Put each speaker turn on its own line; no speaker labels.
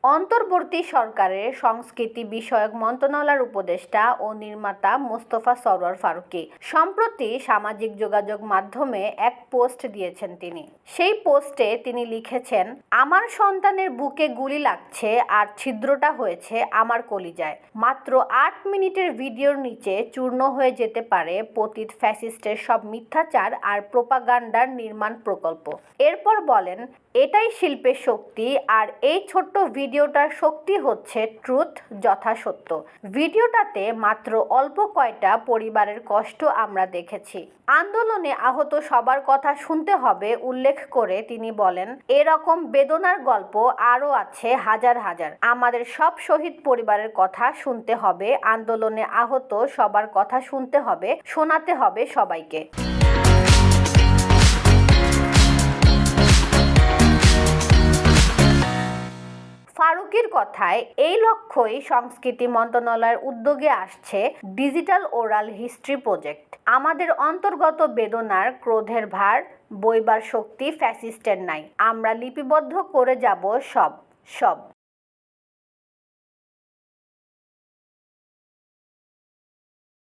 অন্তর্বর্তী সরকারের সংস্কৃতি বিষয়ক মন্ত্রণালয়ের উপদেষ্টা ও নির্মাতা মোস্তফা সরোয়ার ফারুকী সম্প্রতি সামাজিক যোগাযোগ মাধ্যমে এক পোস্ট দিয়েছেন তিনি। সেই পোস্টে তিনি লিখেছেন, আমার সন্তানের বুকে গুলি লাগছে আর ছিদ্রটা হয়েছে আমার কলিজায়। মাত্র ৮ মিনিটের ভিডিওর নিচে চূর্ণ হয়ে যেতে পারে পতিত ফ্যাসিস্টের সব মিথ্যাচার আর প্রোপাগান্ডার নির্মাণ প্রকল্প। এরপর বলেন, এটাই শিল্পের শক্তি, আর এই ছোট্ট ভিডিওটার শক্তি হচ্ছে ট্রুথ, যথাসত্য। ভিডিওটাতে মাত্র অল্প কয়টা পরিবারের কষ্ট আমরা দেখেছি। আন্দোলনে আহত সবার কথা শুনতে হবে উল্লেখ করে তিনি বলেন, এরকম বেদনার গল্প আরও আছে হাজার হাজার। আমাদের সব শহীদ পরিবারের কথা শুনতে হবে, আন্দোলনে আহত সবার কথা শুনতে হবে, শোনাতে হবে সবাইকে। ফারুকীর কথায় এই লক্ষ্যই সংস্কৃতি মন্ত্রণালয়ের উদ্যোগে আসছে ডিজিটাল ওরাল হিস্ট্রি প্রজেক্ট। আমাদের অন্তর্গত বেদনার ক্রোধের ভার বইবার শক্তি ফ্যাসিস্টের নাই। আমরা লিপিবদ্ধ করে যাব সব।